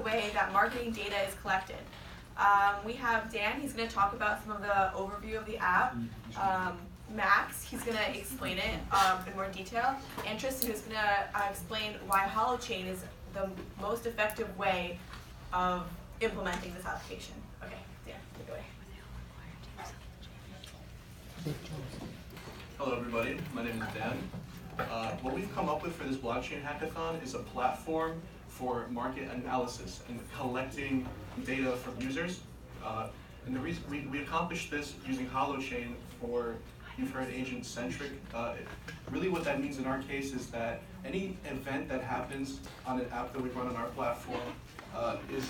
way that marketing data is collected. We have Dan, he's going to talk about some of the overview of the app. Max, he's going to explain it in more detail. And Tristan, who's going to explain why Holochain is the most effective way of implementing this application. Okay, Dan, take it away. Hello everybody, my name is Dan. What we've come up with for this blockchain hackathon is a platform for market analysis and collecting data from users. And the reason we accomplished this using Holochain for, you've heard agent-centric. Really what that means in our case is that any event that happens on an app that we run on our platform is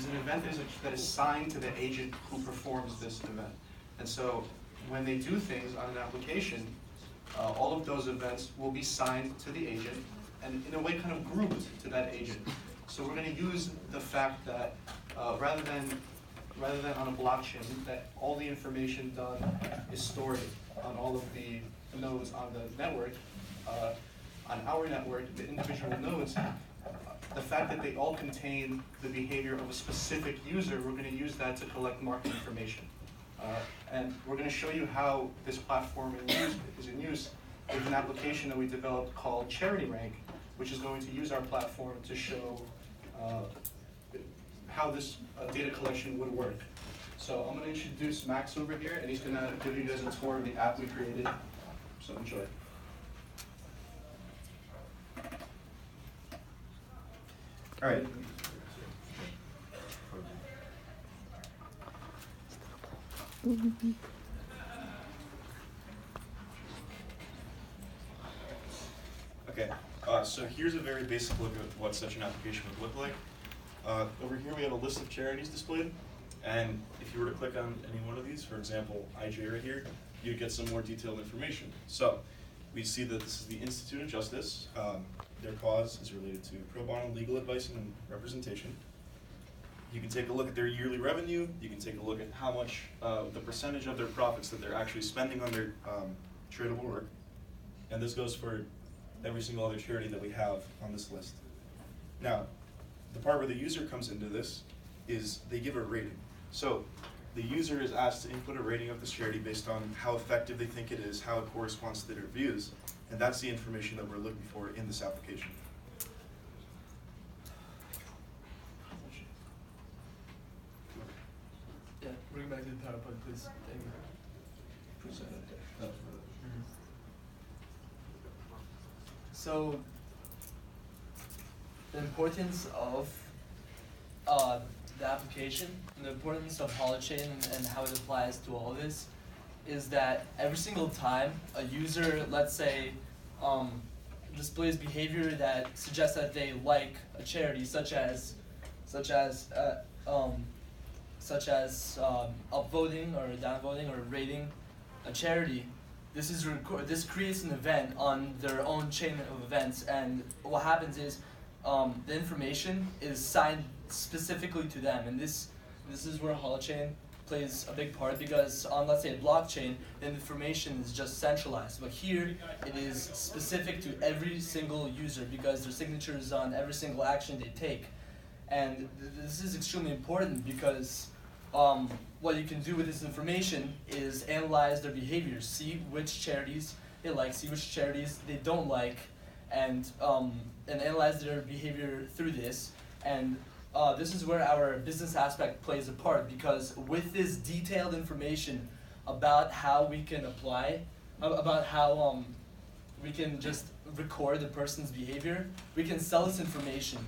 an event that is signed to the agent who performs this event. And so when they do things on an application, all of those events will be signed to the agent and in a way kind of grouped to that agent. So we're going to use the fact that rather than on a blockchain, that all the information done is stored on all of the nodes on the network. On our network, the individual nodes, the fact that they all contain the behavior of a specific user, we're going to use that to collect market information. And we're going to show you how this platform is in use with an application that we developed called Charity Rank, which is going to use our platform to show how this data collection would work. So I'm going to introduce Max over here, and he's going to give you guys a tour of the app we created. So enjoy. All right. Okay, so here's a very basic look at what such an application would look like. Over here we have a list of charities displayed, and if you were to click on any one of these, for example, IJ right here, you'd get some more detailed information. So we see that this is the Institute of Justice. Their cause is related to pro bono legal advice and representation. You can take a look at their yearly revenue. You can take a look at how much, the percentage of their profits that they're actually spending on their charitable work. And this goes for every single other charity that we have on this list. Now, the part where the user comes into this is they give a rating. So the user is asked to input a rating of this charity based on how effective they think it is, how it corresponds to their views, and that's the information that we're looking for in this application. Yeah, bring back to the PowerPoint, please. Thank you. So, the importance of the application, and the importance of Holochain and how it applies to all this, is that every single time a user, let's say, displays behavior that suggests that they like a charity, such as upvoting or downvoting or rating a charity, this creates an event on their own chain of events, and what happens is the information is signed specifically to them, and this is where Holochain plays a big part, because on, let's say, a blockchain, the information is just centralized, but here it is specific to every single user because their signature is on every single action they take. And this is extremely important because what you can do with this information is analyze their behavior, see which charities they like, see which charities they don't like, and analyze their behavior through this. And this is where our business aspect plays a part, because with this detailed information about how we can apply, about how we can just record the person's behavior, we can sell this information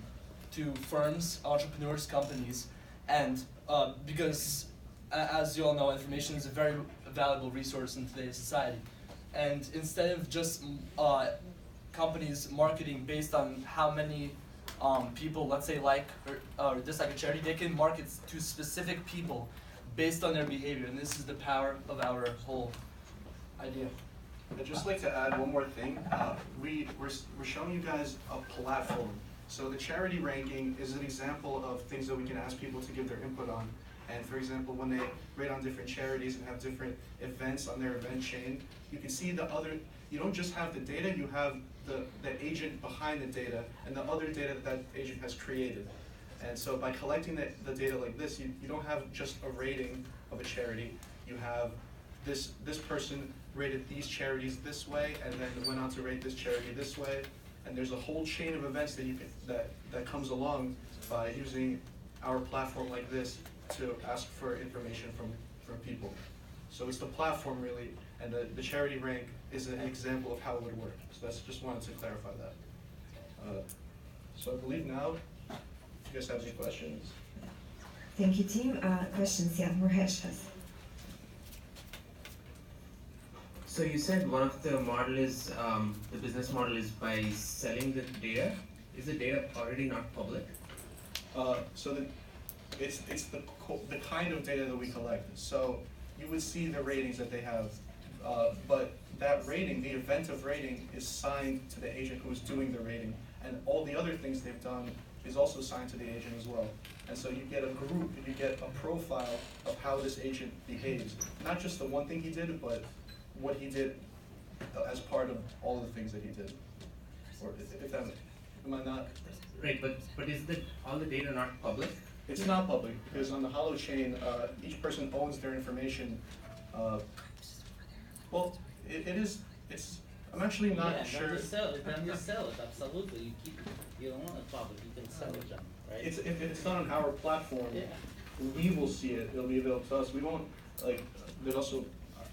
to firms, entrepreneurs, companies, and because as you all know, information is a very valuable resource in today's society. And instead of just companies marketing based on how many people, let's say, like or dislike a charity, they can market to specific people based on their behavior, and this is the power of our whole idea. I'd just like to add one more thing. We're showing you guys a platform. So the charity ranking is an example of things that we can ask people to give their input on. And for example, when they rate on different charities and have different events on their event chain, you can see the other, you don't just have the data, you have the agent behind the data and the other data that agent has created. And so by collecting the data like this, you don't have just a rating of a charity. You have this person rated these charities this way, and then went on to rate this charity this way. And there's a whole chain of events that that comes along by using our platform like this to ask for information from people. So it's the platform really, and the charity rank is an example of how it would work. So that's just wanted to clarify that. So I believe now, if you guys have any questions. Thank you, team. Questions? Yeah, Morhesh has. So you said one of the model is, the business model is by selling the data. Is the data already not public? So it's the kind of data that we collect. So you would see the ratings that they have, but that rating, the event of rating, is signed to the agent who is doing the rating, and all the other things they've done is also signed to the agent as well. And so you get a group, you get a profile of how this agent behaves. Not just the one thing he did, but what he did as part of all the things that he did. Or if that, am I not? Right, but is all the data not public? It's not public, because on the Hollow chain, each person owns their information. Well, it is, I'm actually not sure. Then just sell it, absolutely. You don't want it public, you can sell it, John, right? If it's not on our platform, Yeah. we will see it, it'll be available to us. We won't, like, there's also,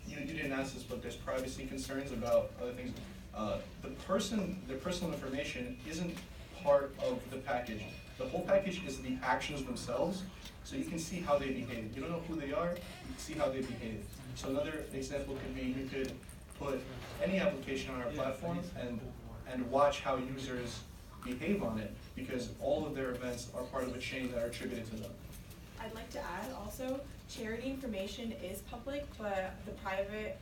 you didn't ask this, but there's privacy concerns about other things. Their personal information isn't part of the package. The whole package is the actions themselves, so you can see how they behave. You don't know who they are, you can see how they behave. So another example could be, you could put any application on our platform and watch how users behave on it, because all of their events are part of a chain that are attributed to them. I'd like to add also, charity information is public, but the private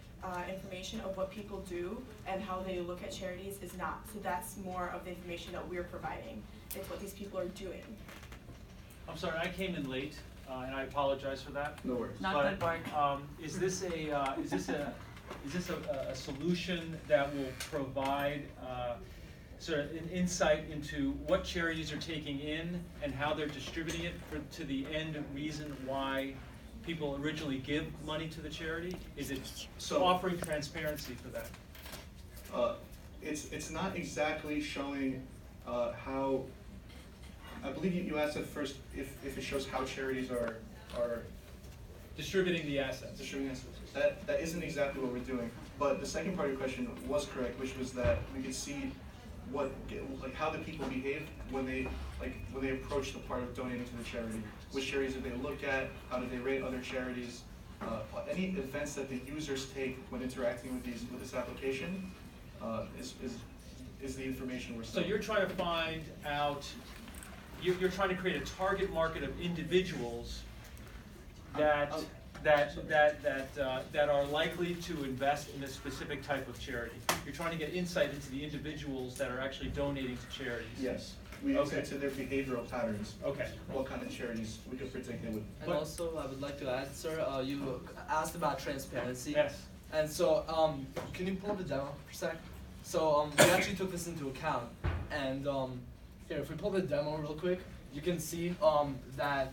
information of what people do and how they look at charities is not. So that's more of the information that we're providing. It's what these people are doing. I'm sorry, I came in late, and I apologize for that. No worries. Not But, good, Mark. is this a solution that will provide sort of an insight into what charities are taking in and how they're distributing it to the end reason why people originally give money to the charity? Is it offering transparency for that? It's not exactly showing how. I believe you asked at first if it shows how charities are Distributing the assets. distributing assets. That isn't exactly what we're doing. But the second part of your question was correct, which was that we could see how the people behave when they approach the part of donating to the charity. Which charities do they look at? How do they rate other charities? Any events that the users take when interacting with this application is the information we're So selling. you're trying to find out, you're trying to create a target market of individuals that are likely to invest in a specific type of charity. You're trying to get insight into the individuals that are actually donating to charities. Yes, we look into their behavioral patterns. Okay. What kind of charities we could predict they would. And also, I would like to add, sir, you asked about transparency. Yes. And so, can you pull up the demo for a sec? So, we actually took this into account. And here, if we pull the demo real quick, you can see that,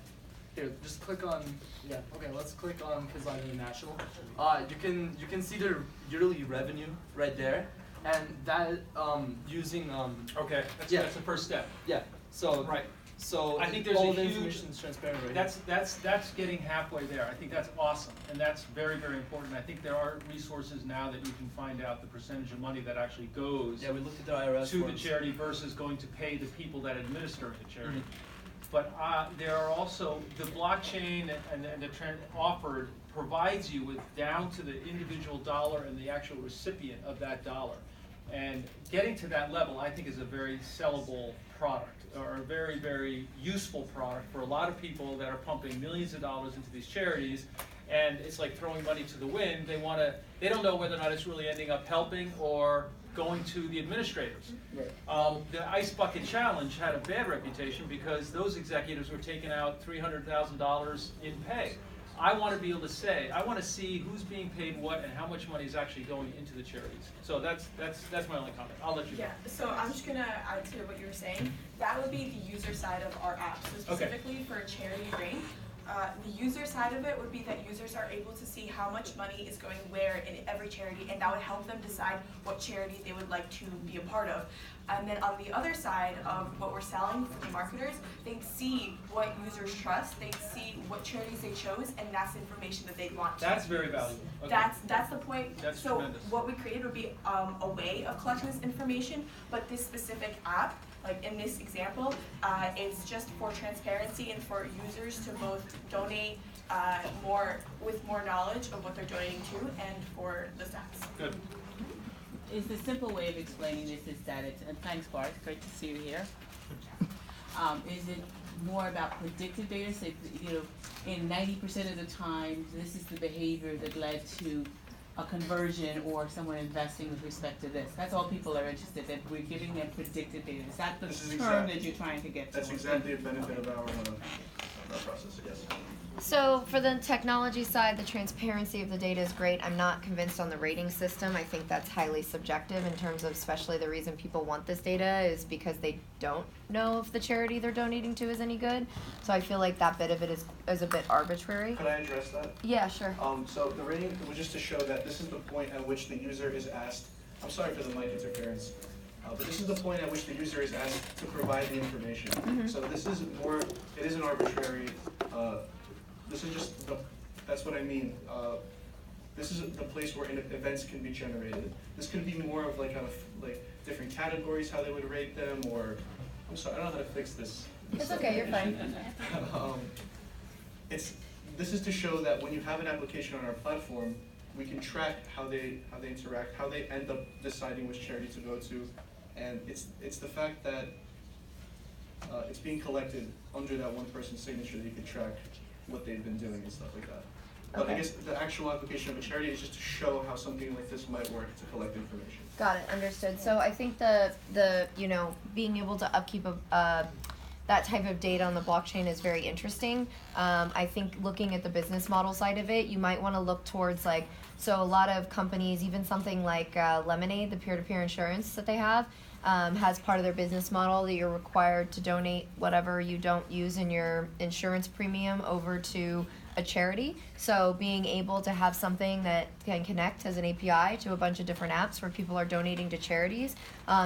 here, just click on, yeah, okay, let's click on Kids Live International. You can see their yearly revenue right there. And that, using, Okay, that's the first step. yeah, so. Right. So I think there's all a the huge- information is transparent right here. That's getting halfway there. I think that's awesome, and that's very, very important. I think there are resources now that you can find out the percentage of money that actually goes Yeah, we looked at the IRS to the forms. charity versus going to pay the people that administer the charity. But there are also, the blockchain and the trend offered provides you with down to the individual dollar and the actual recipient of that dollar. And getting to that level, I think, is a very sellable product, or a very, very useful product for a lot of people that are pumping millions of dollars into these charities. And it's like throwing money to the wind. They don't know whether or not it's really ending up helping or going to the administrators. Right. The Ice Bucket Challenge had a bad reputation because those executives were taking out $300,000 in pay. I want to be able to say, I want to see who's being paid what and how much money is actually going into the charities. So that's my only comment. I'll let you go. Yeah, so I'm just gonna add to what you were saying. That would be the user side of our app. So specifically for Charity Ring, the user side of it would be that users are able to see how much money is going where in every charity, and that would help them decide what charity they would like to be a part of. And then on the other side of what we're selling for the marketers, they see what users trust, they see what charities they chose, and that's the information that they want to That's use. very valuable. Okay. That's the point. That's so tremendous. what we created would be a way of collecting this information, but this specific app, like in this example, it's just for transparency and for users to both donate with more knowledge of what they're donating to, and for the stats. Good. Is the simple way of explaining this is that it's, and thanks Bart, great to see you here. Is it more about predictive data? So, in 90% of the time, this is the behavior that led to a conversion or someone investing with respect to this. That's all people are interested in. We're giving them predictive data. Is that the term that you're trying to get to? That's exactly a benefit of our process, yes. So for the technology side, the transparency of the data is great. I'm not convinced on the rating system. I think that's highly subjective in terms of, especially the reason people want this data is because they don't know if the charity they're donating to is any good. So I feel like that bit of it is a bit arbitrary. Could I address that? Yeah, sure. So the rating was just to show that this is the point at which the user is asked, I'm sorry for the mic interference, but this is the point at which the user is asked to provide the information. Mm-hmm. So this is more, it isn't arbitrary, this is just, that's what I mean. This is the place where events can be generated. This could be more of like different categories, how they would rate them, or, I'm sorry, I don't know how to fix this. It's okay, you're fine. This is to show that when you have an application on our platform, we can track how they interact, how they end up deciding which charity to go to, and it's the fact that it's being collected under that one person's signature that you can track what they've been doing and stuff like that. But Okay. I guess the actual application of a charity is just to show how something like this might work to collect information. Got it, understood. So I think the being able to upkeep that type of data on the blockchain is very interesting. I think looking at the business model side of it, you might want to look towards so a lot of companies, even something like Lemonade, the peer-to-peer insurance that they have, has part of their business model that you're required to donate whatever you don't use in your insurance premium over to a charity. So being able to have something that can connect as an API to a bunch of different apps where people are donating to charities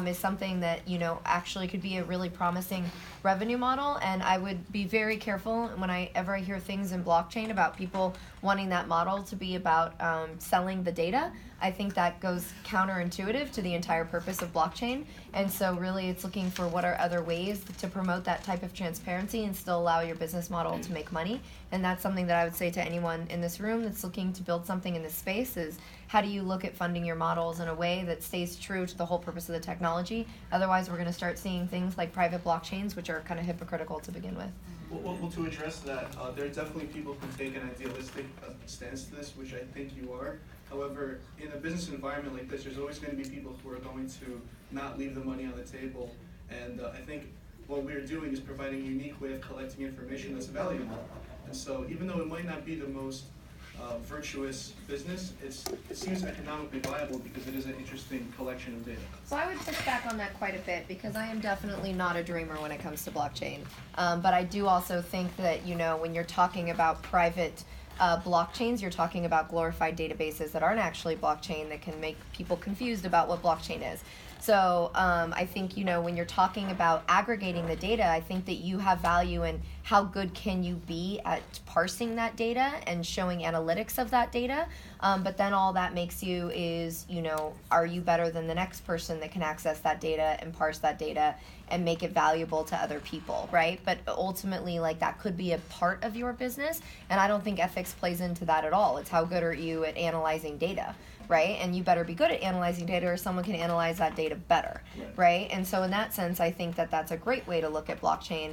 is something that actually could be a really promising revenue model. And I would be very careful whenever I hear things in blockchain about people wanting that model to be about selling the data. I think that goes counterintuitive to the entire purpose of blockchain. And so really it's looking for what are other ways to promote that type of transparency and still allow your business model to make money. And that's something that I would say to anyone in this room that's looking to build something in this space is how do you look at funding your models in a way that stays true to the whole purpose of the technology? Otherwise we're going to start seeing things like private blockchains, which are kind of hypocritical to begin with. Well, to address that, there are definitely people who take an idealistic stance to this, which I think you are. However, in a business environment like this, there's always going to be people who are going to not leave the money on the table. And I think what we're doing is providing a unique way of collecting information that's valuable. And so even though it might not be the most virtuous business, it seems economically viable because it is an interesting collection of data. So I would push back on that quite a bit because I am definitely not a dreamer when it comes to blockchain. But I do also think that, when you're talking about private blockchains, you're talking about glorified databases that aren't actually blockchain that can make people confused about what blockchain is. So I think, when you're talking about aggregating the data, I think that you have value in how good can you be at parsing that data and showing analytics of that data. But then all that makes you is, are you better than the next person that can access that data and parse that data and make it valuable to other people, right? But ultimately, that could be a part of your business. And I don't think ethics plays into that at all. It's how good are you at analyzing data, right? And you better be good at analyzing data or someone can analyze that data better, right? And so in that sense, I think that that's a great way to look at blockchain.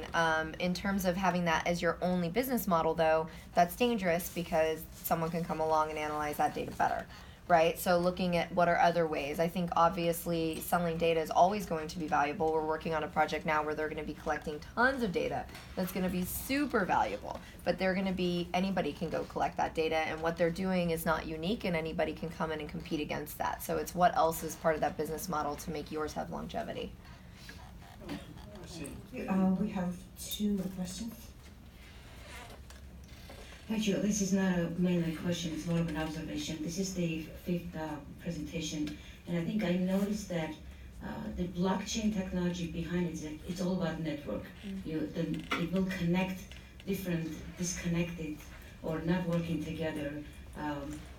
In terms of having that as your only business model, though, that's dangerous because someone can come along and analyze that data better, right? So looking at what are other ways. I think obviously selling data is always going to be valuable. We're working on a project now where they're going to be collecting tons of data that's going to be super valuable, but they're going to be, anybody can go collect that data, and what they're doing is not unique, and anybody can come in and compete against that. So it's what else is part of that business model to make yours have longevity. We have 2 questions. Actually, this is not mainly a question, it's more of an observation. This is the 5th presentation, and I think I noticed that the blockchain technology behind it, it's all about network. It will connect different disconnected or not working together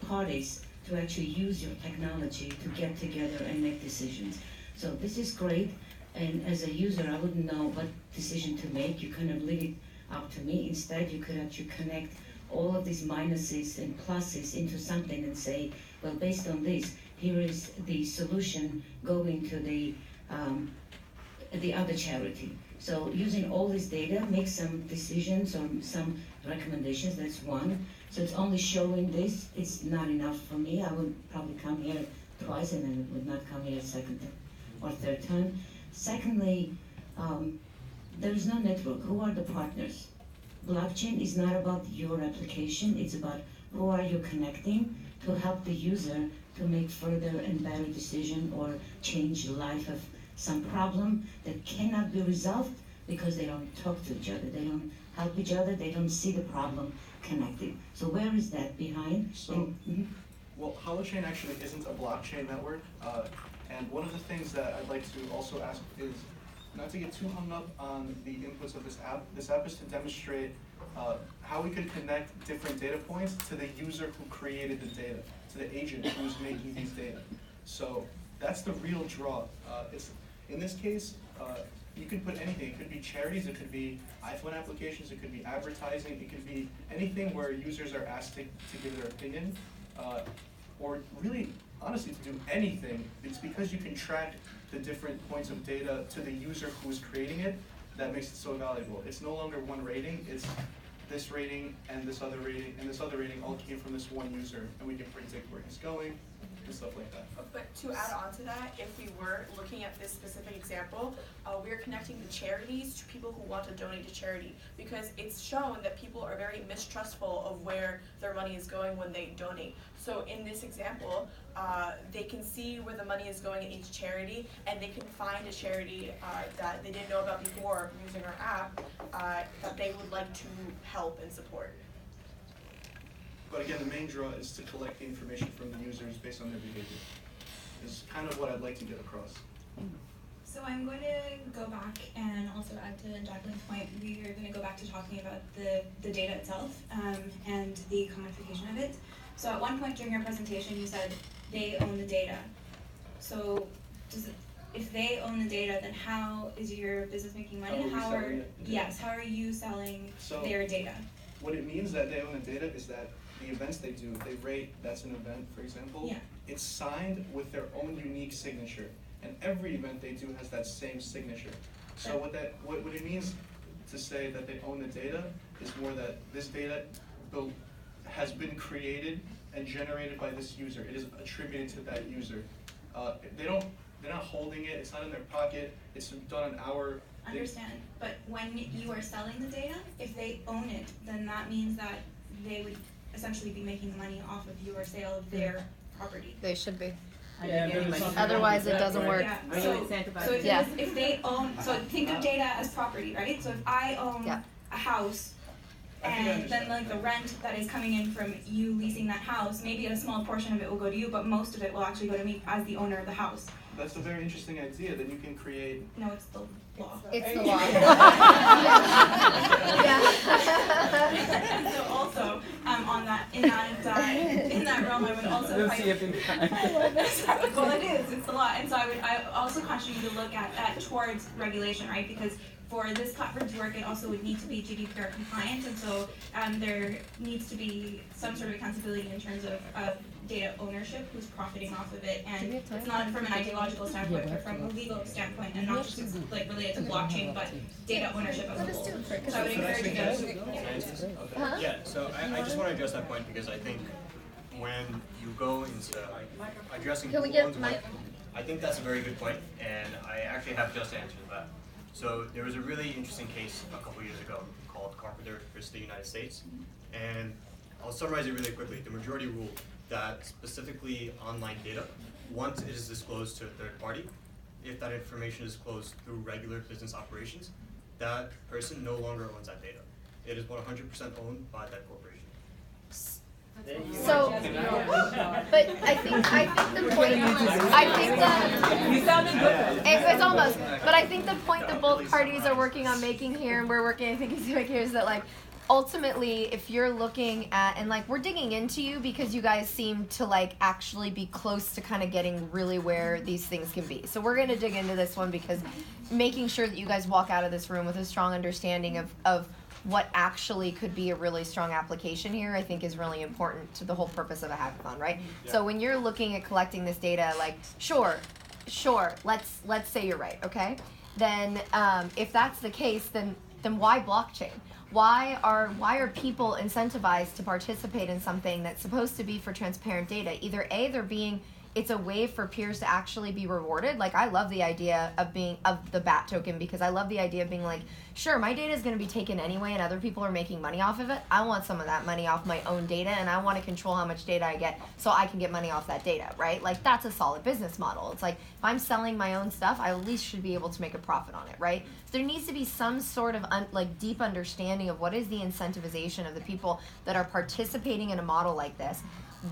parties to actually use your technology to get together and make decisions. So this is great, and as a user, I wouldn't know what decision to make. You kind of leave it up to me. Instead, you could actually connect all of these minuses and pluses into something and say, well, based on this, here is the solution going to the other charity. So using all this data, make some decisions or some recommendations, that's one. So it's only showing this, it's not enough for me. I would probably come here twice and then would not come here a second or third time. Secondly, there is no network. Who are the partners? Blockchain is not about your application, it's about who are you connecting to help the user to make further and better decision or change the life of some problem that cannot be resolved because they don't talk to each other, they don't help each other, they don't see the problem connected. So where is that behind? So, well, Holochain actually isn't a blockchain network, and one of the things that I'd like to also ask is not to get too hung up on the inputs of this app. This app is to demonstrate how we could connect different data points to the user who created the data, to the agent who's making these data. So that's the real draw. In this case, you can put anything. It could be charities, it could be iPhone applications, it could be advertising, it could be anything where users are asked to give their opinion, or really, honestly, to do anything. It's because you can track the different points of data to the user who is creating it that makes it so valuable. It's no longer one rating, it's this rating and this other rating and this other rating all came from this one user, and we can predict where he's going and stuff like that. But to add on to that, if we were looking at this specific example, we're connecting the charities to people who want to donate to charity, because it's shown that people are very mistrustful of where their money is going when they donate. So in this example, they can see where the money is going in each charity, and they can find a charity that they didn't know about before using our app that they would like to help and support. But again, the main draw is to collect the information from the users based on their behavior. Is kind of what I'd like to get across. So I'm going to go back and also add to Jacqueline's point. We are going to go back to talking about the data itself and the commodification of it. So at one point during your presentation, you said they own the data. So if they own the data, then how is your business making money? How are you selling their data? What it means that they own the data is that the events they do, they rate, that's an event, for example, yeah. It's signed with their own unique signature. And every event they do has that same signature. So what it means to say that they own the data is more that this data has been created and generated by this user. It is attributed to that user. They're not holding it, it's not in their pocket, it's done on our... Understand, but when you are selling the data, if they own it, then that means that they would essentially be making money off of your sale of their property. They should be. Otherwise it doesn't work. Yeah. So if they own, so think of data as property, right? So if I own a house, and then like the rent that is coming in from you leasing that house, maybe a small portion of it will go to you, but most of it will actually go to me as the owner of the house. That's a very interesting idea that you can create. No, it's the law. It's the law. And so also, on that, in that realm, I would also. Well, it's the law, and so I also caution you to look at towards regulation, right? Because for this platform to work, it also would need to be GDPR compliant, and so there needs to be some sort of accountability in terms of data ownership, who's profiting off of it, and it's not from an ideological standpoint, but from a legal standpoint, and not just like related to blockchain, but data ownership as a whole. So I would encourage you to. Yeah, so I just want to address that point because I think when you go into addressing Can we who get owns my- what, I think that's a very good point, and I actually have just answered that. So there was a really interesting case a couple years ago called Carpenter versus the United States, and I'll summarize it really quickly. The majority ruled that specifically online data, once it is disclosed to a third party, if that information is disclosed through regular business operations, that person no longer owns that data. It is 100% owned by that corporation. So, but I think the point, I think that, You sounded good. it's almost, but I think the point that both parties are working on making here, and we're working, I think, is make here, is that like, ultimately, if you're looking at, and like, we're digging into you because you guys seem to like actually be close to kind of getting really where these things can be. So we're gonna dig into this one because making sure that you guys walk out of this room with a strong understanding of what actually could be a really strong application here, I think is really important to the whole purpose of a hackathon, right? Yeah. So when you're looking at collecting this data, like, sure, let's say you're right, okay? Then if that's the case, then why blockchain? Why are people incentivized to participate in something that's supposed to be for transparent data? Either A, it's a way for peers to actually be rewarded. Like, I love the idea of the BAT token because I love the idea of being like, sure, my data is going to be taken anyway and other people are making money off of it. I want some of that money off my own data and I want to control how much data I get so I can get money off that data, right? Like, that's a solid business model. It's like, if I'm selling my own stuff, I at least should be able to make a profit on it, right? So there needs to be some sort of deep understanding of what is the incentivization of the people that are participating in a model like this.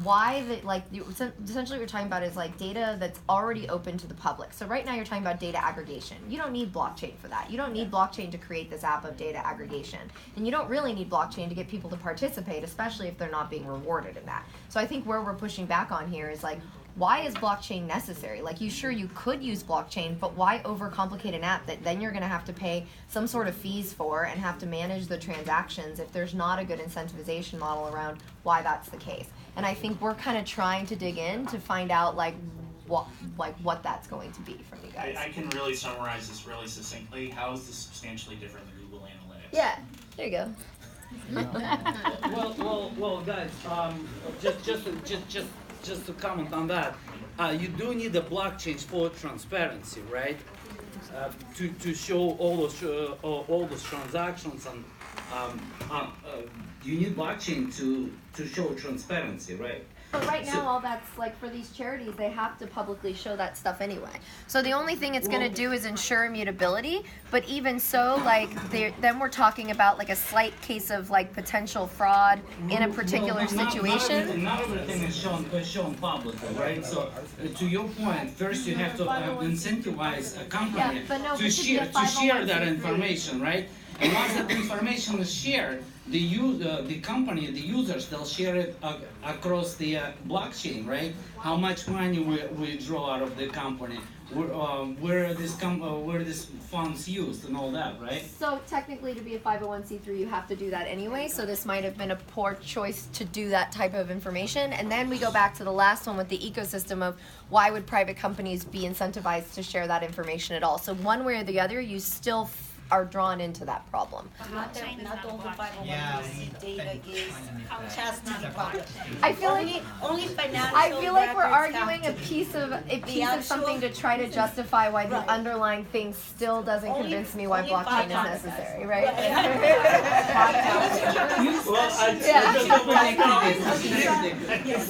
Why essentially what you're talking about is like data that's already open to the public. So right now you're talking about data aggregation. You don't need blockchain for that. You don't need blockchain to create this app of data aggregation. And you don't really need blockchain to get people to participate, especially if they're not being rewarded in that. So I think where we're pushing back on here is like, why is blockchain necessary? Like, you could use blockchain, but why overcomplicate an app that then you're going to have to pay some sort of fees for and have to manage the transactions if there's not a good incentivization model around why that's the case? And I think we're kind of trying to dig in to find out what that's going to be from you guys. I can really summarize this really succinctly. How is this substantially different than Google Analytics? Yeah, there you go. Well, guys, just to comment on that, you do need a blockchain for transparency, right? To show all those transactions, and you need blockchain to show transparency, right? But right now, all that's like for these charities, they have to publicly show that stuff anyway. So the only thing it's going to do is ensure immutability. But even so, like then we're talking about like a slight case of like potential fraud in a particular situation. Not everything is shown publicly, right? So to your point, first you have to incentivize a company to share that information, right? And once that information is shared, the company, the users, they'll share it across the blockchain, right? How much money we draw out of the company, where this funds used, and all that, right? So technically, to be a 501c3, you have to do that anyway. So this might have been a poor choice to do that type of information. And then we go back to the last one with the ecosystem of why would private companies be incentivized to share that information at all? So one way or the other, you still are drawn into that problem. Not all the 501c data is passed to the public. I feel like only financial. I feel like we're records arguing a piece of something to try to justify why the underlying thing still doesn't convince me why blockchain is necessary, right?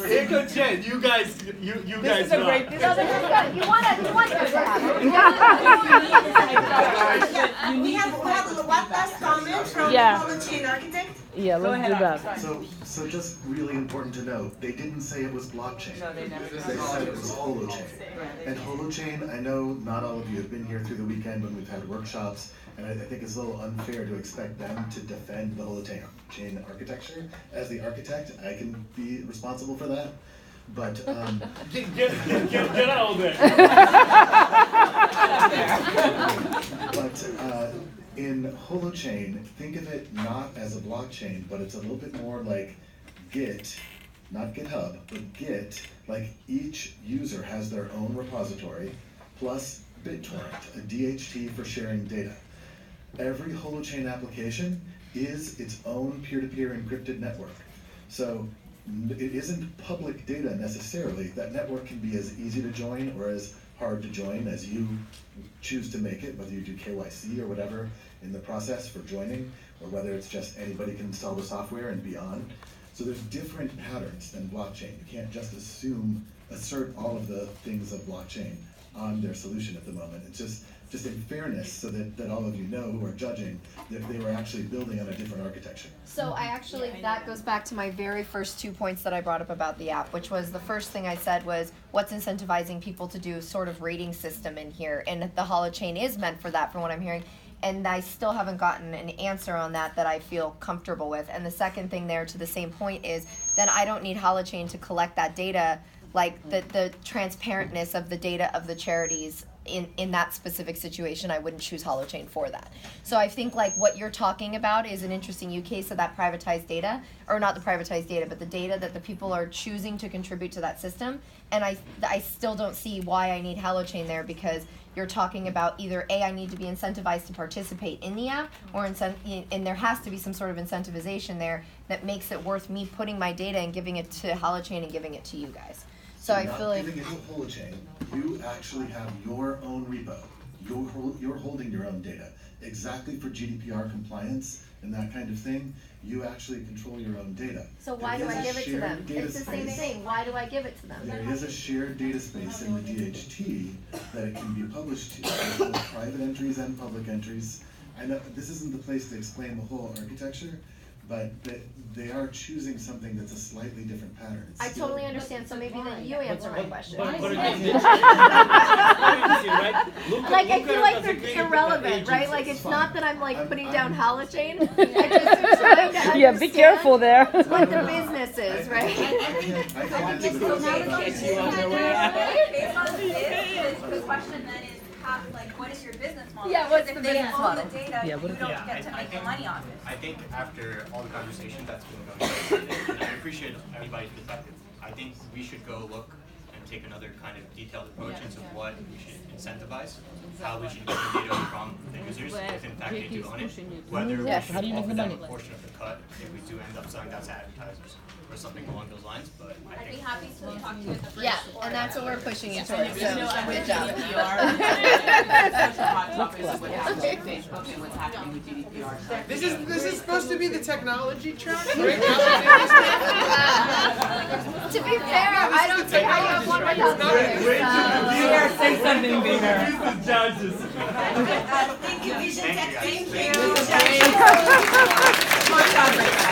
Echo Chen, you guys This is a great. rock. No, this is good. You want them to happen. We have one last comment from Yeah. the Holochain architect. Yeah, let's do that. So just really important to note, they didn't say it was blockchain. No, they never They said said it was holochain. Right. And holochain, I know not all of you have been here through the weekend when we've had workshops, and I think it's a little unfair to expect them to defend the holochain architecture. As the architect, I can be responsible for that. But Get out of there. But in holochain, think of it not as a blockchain, but it's a little bit more like Git, not GitHub, but Git. Like each user has their own repository, plus BitTorrent, a DHT for sharing data. Every holochain application is its own peer-to-peer encrypted network. So it isn't public data necessarily. That network can be as easy to join or as hard to join as you choose to make it, whether you do KYC or whatever in the process for joining, or whether it's just anybody can install the software and be on. So there's different patterns than blockchain. You can't just assert all of the things of blockchain on their solution at the moment. It's just in fairness, so that all of you know who are judging, that they were actually building on a different architecture. So that goes back to my very first 2 points that I brought up about the app, which was the first thing I said was what's incentivizing people to do sort of rating system in here, and the holochain is meant for that from what I'm hearing. And I still haven't gotten an answer on that I feel comfortable with. And the second thing there to the same point is then I don't need holochain to collect that data, like the transparentness of the data of the charities in that specific situation. I wouldn't choose holochain for that. So I think like what you're talking about is an interesting use case of that privatized data, or not the privatized data, but the data that the people are choosing to contribute to that system. And I still don't see why I need holochain there, because you're talking about either A, I need to be incentivized to participate in the app, or and there has to be some sort of incentivization there that makes it worth me putting my data and giving it to holochain and giving it to you guys. So I feel like giving it to holochain, you actually have your own repo. You're holding your own data. Exactly for GDPR compliance and that kind of thing, you actually control your own data. So why do I give it to them? It's the same thing. Why do I give it to them? There is a shared data space in the DHT that it can be published to. There's both private entries and public entries. I know this isn't the place to explain the whole architecture, but they are choosing something that's a slightly different pattern. It's I still- totally understand, so maybe then you answer my question. But again, Like, I feel like they're irrelevant, right? Like, it's not that I'm like putting down holochain. I just am trying to Yeah, be careful there. what the business is, right? Based on this, the question then is, what is your business model? Yeah, what's Because the if they business own model? the data, Yeah, what you if- don't Yeah, get to I make the think- money off it. I think after all the conversation that's been going on, and I appreciate anybody's perspective, I think we should go look and take another kind of detailed approach into what we should incentivize, how we should get the data from the users, if in fact they do own it, whether we Yes, should how do you make offer the them money? a portion of the cut if we do end up selling that to advertisers, or something along those lines, but I I'd be think. happy to talk to you at the first. Yeah, and that's what we're pushing you towards, so So I'm good with job. GDPR. Such a hot topic is what happened with Facebook and what's happening with GDPR. This is supposed to be the technology track, right? To be fair, I don't think I have one without the other. Here, say something, Beamer. The judges. Thank you, Vision Tech, thank you. Thank you.